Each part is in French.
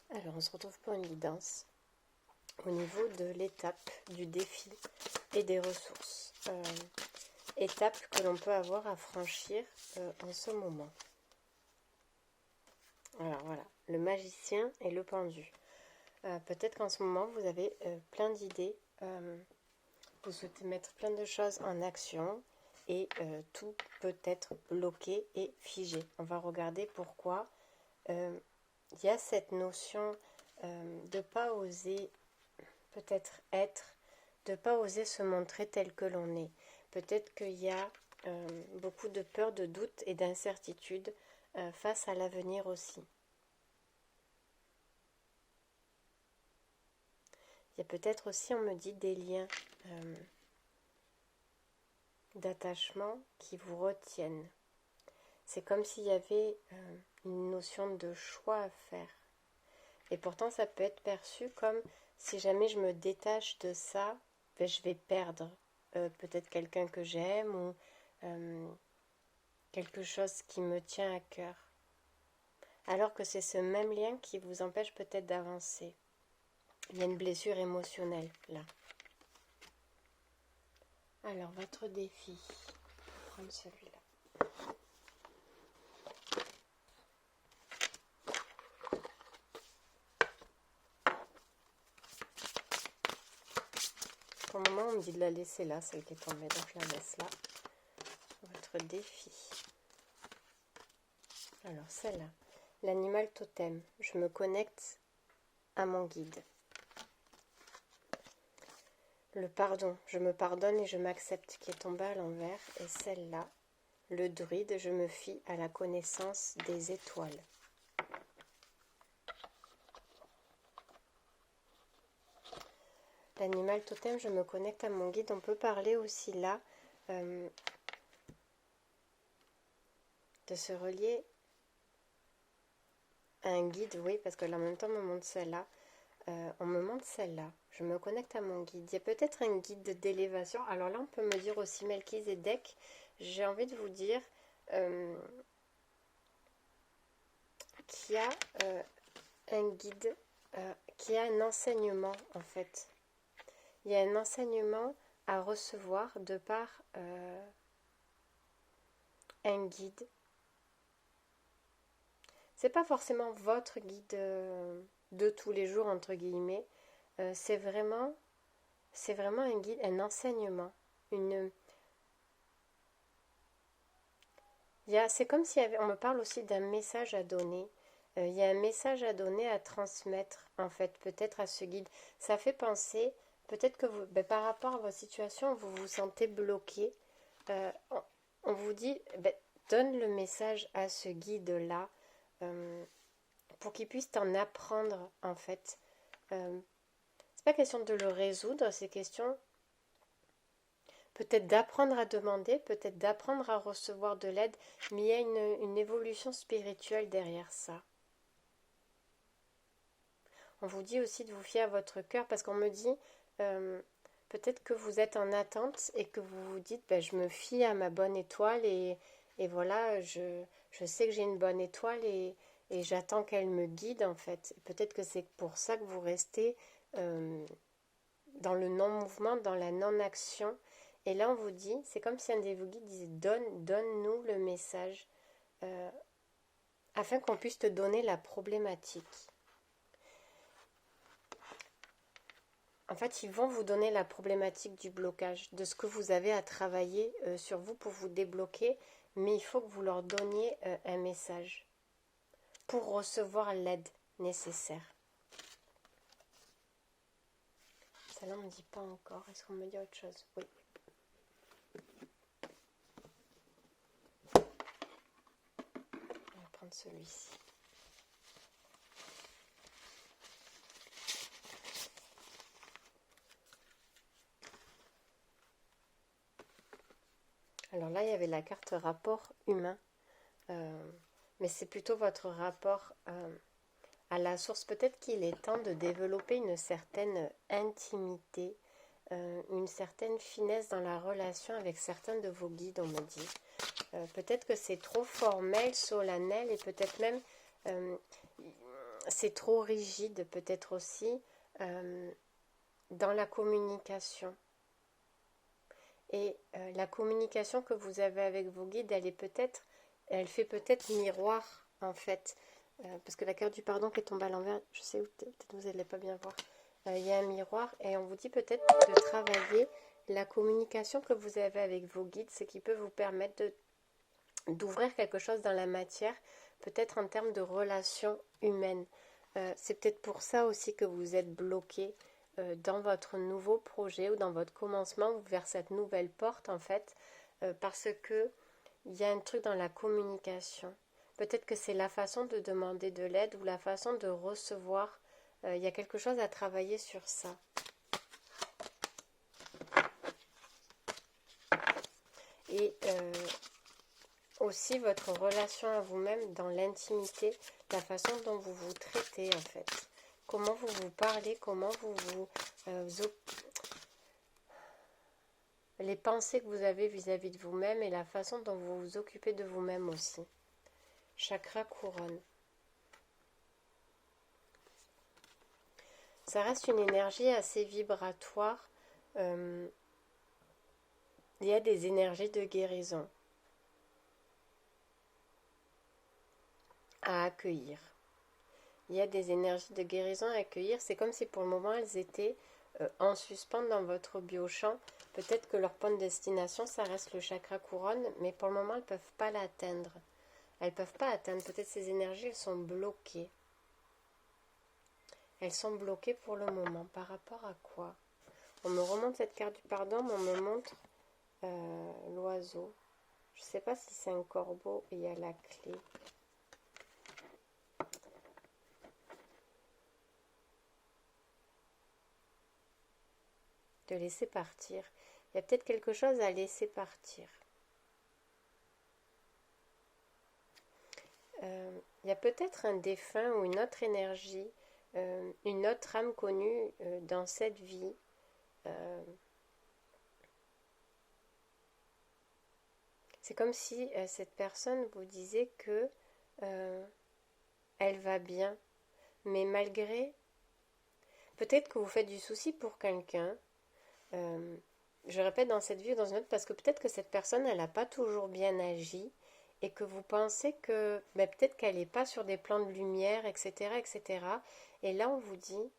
Alors, on se retrouve pour une guidance au niveau de l'étape du défi et des ressources. Étape que l'on peut avoir à franchir en ce moment. Alors voilà, le magicien et le pendu. Peut-être qu'en ce moment, vous avez plein d'idées. Vous souhaitez mettre plein de choses en action et tout peut être bloqué et figé. On va regarder pourquoi il y a cette notion de ne pas oser peut-être être, de ne pas oser se montrer tel que l'on est. Peut-être qu'il y a beaucoup de peur, de doute et d'incertitude face à l'avenir aussi. Il y a peut-être aussi, on me dit, des liens d'attachement qui vous retiennent. C'est comme s'il y avait une notion de choix à faire. Et pourtant, ça peut être perçu comme si jamais je me détache de ça, ben, je vais perdre peut-être quelqu'un que j'aime ou quelque chose qui me tient à cœur. Alors que c'est ce même lien qui vous empêche peut-être d'avancer. Il y a une blessure émotionnelle là. Alors, votre défi, je vais prendre celui-là. Pour le moment, on me dit de la laisser là, celle qui est tombée, donc je la laisse là. Votre défi. Alors, celle-là. L'animal totem. Je me connecte à mon guide. Le pardon. Je me pardonne et je m'accepte, qui est tombée à l'envers. Et celle-là. Le druide. Je me fie à la connaissance des étoiles. L'animal totem. Je me connecte à mon guide. On peut parler aussi là de se relier à un guide, oui, parce que là, en même temps, on me montre celle-là. On me montre celle-là. Je me connecte à mon guide. Il y a peut-être un guide d'élévation. Alors là, on peut me dire aussi Melchizedek. J'ai envie de vous dire qu'il y a un guide, qu'il y a un enseignement, en fait. Il y a un enseignement à recevoir de par un guide. C'est pas forcément votre guide de tous les jours, entre guillemets. C'est vraiment un guide, un enseignement. C'est comme s'il y avait, on me parle aussi d'un message à donner. Il y a un message à donner, à transmettre, en fait, peut-être à ce guide. Ça fait penser, peut-être que vous, par rapport à votre situation, vous vous sentez bloqué. On vous dit, donne le message à ce guide-là pour qu'il puisse t'en apprendre, en fait. C'est pas question de le résoudre, c'est question peut-être d'apprendre à demander, peut-être d'apprendre à recevoir de l'aide, mais il y a une évolution spirituelle derrière ça. On vous dit aussi de vous fier à votre cœur, parce qu'on me dit, peut-être que vous êtes en attente et que vous vous dites, je me fie à ma bonne étoile et voilà, je sais que j'ai une bonne étoile et j'attends qu'elle me guide en fait. Peut-être que c'est pour ça que vous restez dans le non-mouvement, dans la non-action. Et là, on vous dit, c'est comme si un de vos guides disait, donne-nous le message afin qu'on puisse te donner la problématique. En fait, ils vont vous donner la problématique du blocage, de ce que vous avez à travailler sur vous pour vous débloquer, mais il faut que vous leur donniez un message pour recevoir l'aide nécessaire. Ça là, on ne me dit pas encore. Est-ce qu'on me dit autre chose? Oui. On va prendre celui-ci. Alors là, il y avait la carte rapport humain, mais c'est plutôt votre rapport à la source. Peut-être qu'il est temps de développer une certaine intimité, une certaine finesse dans la relation avec certains de vos guides, on me dit. Peut-être que c'est trop formel, solennel, et peut-être même c'est trop rigide peut-être aussi dans la communication. Et la communication que vous avez avec vos guides, elle fait peut-être miroir en fait. Parce que la carte du pardon qui est tombée à l'envers, je sais, peut-être vous n'allez pas bien voir. Il y a un miroir et on vous dit peut-être de travailler la communication que vous avez avec vos guides, ce qui peut vous permettre d'ouvrir quelque chose dans la matière, peut-être en termes de relations humaines. C'est peut-être pour ça aussi que vous êtes bloqué dans votre nouveau projet ou dans votre commencement vers cette nouvelle porte en fait, parce que il y a un truc dans la communication. Peut-être que c'est la façon de demander de l'aide ou la façon de recevoir. Il y a quelque chose à travailler sur ça. Et aussi votre relation à vous-même dans l'intimité, la façon dont vous vous traitez en fait. Comment vous vous parlez, comment vous les pensées que vous avez vis-à-vis de vous-même et la façon dont vous vous occupez de vous-même aussi. Chakra couronne. Ça reste une énergie assez vibratoire. Il y a des énergies de guérison à accueillir. Il y a des énergies de guérison à accueillir. C'est comme si pour le moment elles étaient en suspens dans votre biochamp. Peut-être que leur point de destination, ça reste le chakra couronne, mais pour le moment elles ne peuvent pas l'atteindre. Elles ne peuvent pas atteindre. Peut-être ces énergies, elles sont bloquées. Elles sont bloquées pour le moment. Par rapport à quoi? On me remonte cette carte du pardon, mais on me montre l'oiseau. Je ne sais pas si c'est un corbeau et il y a la clé. De laisser partir. Il y a peut-être quelque chose à laisser partir. Il y a peut-être un défunt ou une autre énergie, une autre âme connue dans cette vie. C'est comme si cette personne vous disait que elle va bien, mais malgré, peut-être que vous faites du souci pour quelqu'un. Je répète, dans cette vie ou dans une autre, parce que peut-être que cette personne, elle n'a pas toujours bien agi et que vous pensez que peut-être qu'elle n'est pas sur des plans de lumière, etc., etc. Et là, on vous dit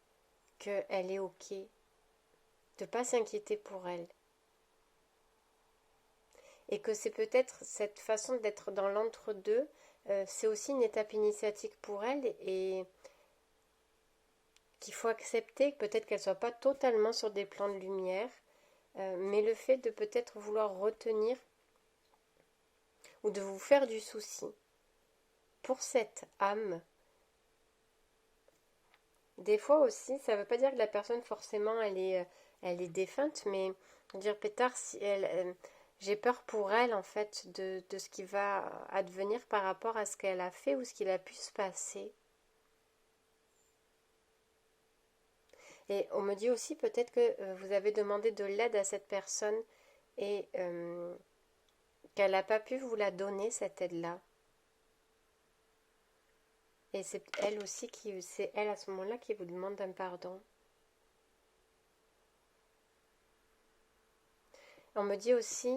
qu'elle est OK, de ne pas s'inquiéter pour elle. Et que c'est peut-être cette façon d'être dans l'entre-deux, c'est aussi une étape initiatique pour elle et qu'il faut accepter, peut-être qu'elle ne soit pas totalement sur des plans de lumière, mais le fait de peut-être vouloir retenir ou de vous faire du souci pour cette âme. Des fois aussi, ça ne veut pas dire que la personne forcément elle est défunte, mais dire pétard, si j'ai peur pour elle en fait de ce qui va advenir par rapport à ce qu'elle a fait ou ce qu'il a pu se passer. Et on me dit aussi peut-être que vous avez demandé de l'aide à cette personne et qu'elle n'a pas pu vous la donner, cette aide-là. Et c'est elle aussi c'est elle à ce moment-là qui vous demande un pardon. On me dit aussi,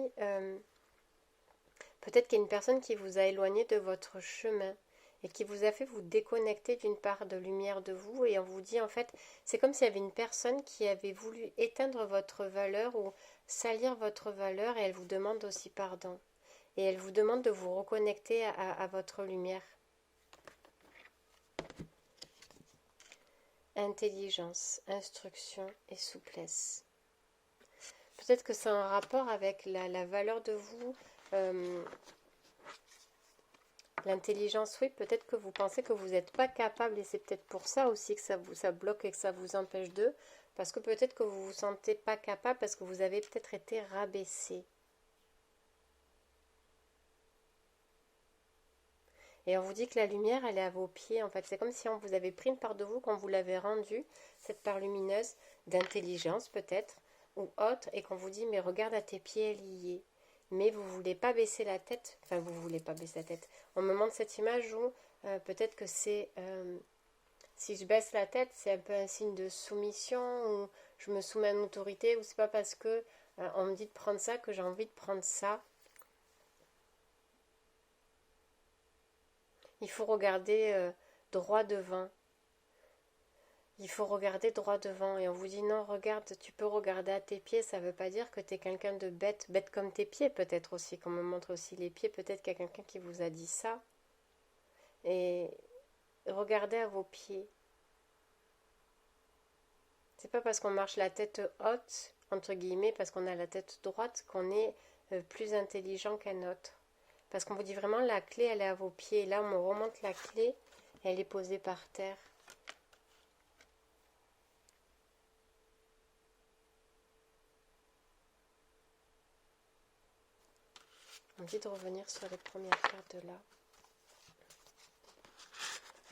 peut-être qu'il y a une personne qui vous a éloigné de votre chemin et qui vous a fait vous déconnecter d'une part de lumière de vous, et on vous dit en fait, c'est comme s'il y avait une personne qui avait voulu éteindre votre valeur ou salir votre valeur, et elle vous demande aussi pardon. Et elle vous demande de vous reconnecter à votre lumière. Intelligence, instruction et souplesse. Peut-être que c'est un rapport avec la valeur de vous. L'intelligence, oui, peut-être que vous pensez que vous n'êtes pas capable, et c'est peut-être pour ça aussi que ça bloque et que ça vous empêche de, parce que peut-être que vous ne vous sentez pas capable, parce que vous avez peut-être été rabaissé. Et on vous dit que la lumière, elle est à vos pieds, en fait. C'est comme si on vous avait pris une part de vous, qu'on vous l'avait rendue, cette part lumineuse d'intelligence peut-être, ou autre, et qu'on vous dit, mais regarde à tes pieds, elle y est. Mais vous ne voulez pas baisser la tête, enfin vous ne voulez pas baisser la tête. On me montre cette image où Peut-être que c'est... si je baisse la tête, c'est un peu un signe de soumission ou je me soumets à une autorité ou c'est pas parce que on me dit de prendre ça que j'ai envie de prendre ça. Il faut regarder droit devant. Il faut regarder droit devant et on vous dit non, regarde, tu peux regarder à tes pieds, ça veut pas dire que tu es quelqu'un de bête, bête comme tes pieds peut-être aussi, qu'on me montre aussi les pieds, peut-être qu'il y a quelqu'un qui vous a dit ça. Et regardez à vos pieds. C'est pas parce qu'on marche la tête haute, entre guillemets, parce qu'on a la tête droite, qu'on est plus intelligent qu'un autre. Parce qu'on vous dit vraiment la clé, elle est à vos pieds. Et là, on remonte la clé, elle est posée par terre. On dit de revenir sur les premières cartes de là.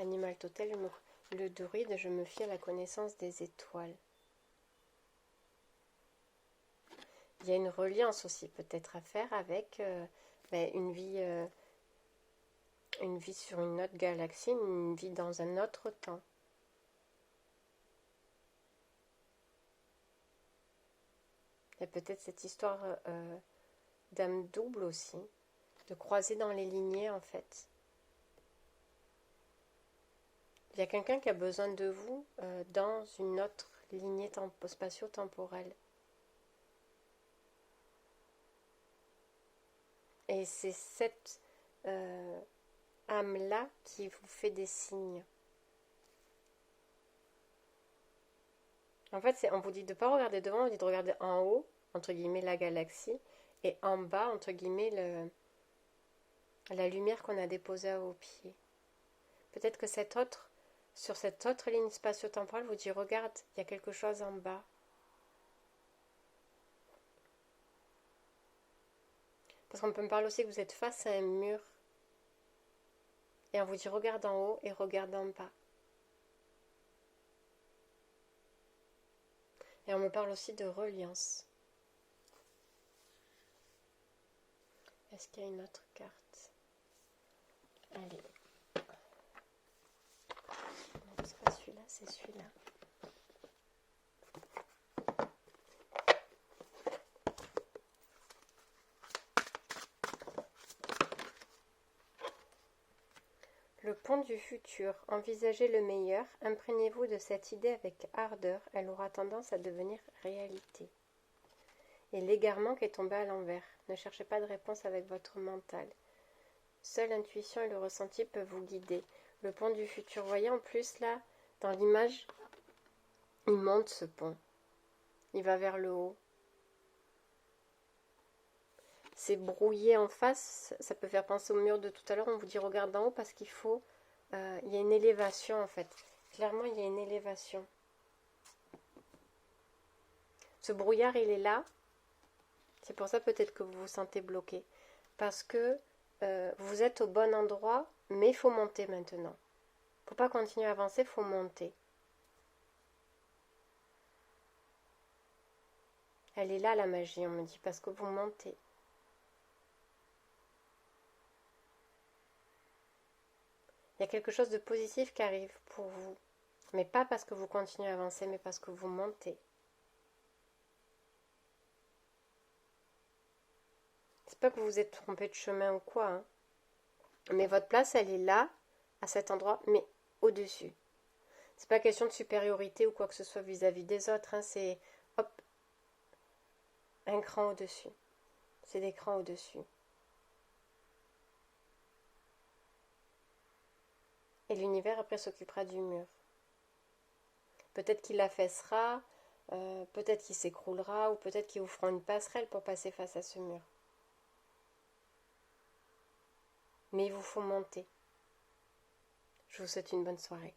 Animal total, le druide, je me fie à la connaissance des étoiles. Il y a une reliance aussi peut-être à faire avec une vie sur une autre galaxie, une vie dans un autre temps. Il y a peut-être cette histoire d'âme double aussi, de croiser dans les lignées en fait. Il y a quelqu'un qui a besoin de vous dans une autre lignée spatio-temporelle. Et c'est cette âme-là qui vous fait des signes. En fait, on vous dit de ne pas regarder devant, on vous dit de regarder en haut, entre guillemets, la galaxie, et en bas, entre guillemets, la lumière qu'on a déposée à vos pieds. Peut-être que sur cette autre ligne spatio-temporelle, vous dit regarde, il y a quelque chose en bas. Parce qu'on peut me parler aussi que vous êtes face à un mur. Et on vous dit regarde en haut et regarde en bas. Et on me parle aussi de reliance. Est-ce qu'il y a une autre carte? Allez. Non, c'est pas celui-là, c'est celui-là. Le pont du futur. Envisagez le meilleur. Imprégnez-vous de cette idée avec ardeur. Elle aura tendance à devenir réalité. Et l'égarement qui est tombé à l'envers. Ne cherchez pas de réponse avec votre mental. Seule l'intuition et le ressenti peuvent vous guider. Le pont du futur. Vous voyez en plus là, dans l'image, il monte ce pont. Il va vers le haut. C'est brouillé en face. Ça peut faire penser au mur de tout à l'heure. On vous dit regarde en haut parce qu'il faut... il y a une élévation en fait. Clairement, il y a une élévation. Ce brouillard, il est là. C'est pour ça peut-être que vous vous sentez bloqué. Parce que vous êtes au bon endroit, mais il faut monter maintenant. Il ne faut pas continuer à avancer, il faut monter. Elle est là la magie, on me dit, parce que vous montez. Il y a quelque chose de positif qui arrive pour vous. Mais pas parce que vous continuez à avancer, mais parce que vous montez. C'est pas que vous vous êtes trompé de chemin ou quoi, hein. Mais votre place, elle est là, à cet endroit, mais au-dessus. C'est pas question de supériorité ou quoi que ce soit vis-à-vis des autres, hein. C'est, hop, un cran au-dessus. C'est des crans au-dessus. Et l'univers, après, s'occupera du mur. Peut-être qu'il l'affaissera, peut-être qu'il s'écroulera, ou peut-être qu'il vous fera une passerelle pour passer face à ce mur. Mais il vous faut monter. Je vous souhaite une bonne soirée.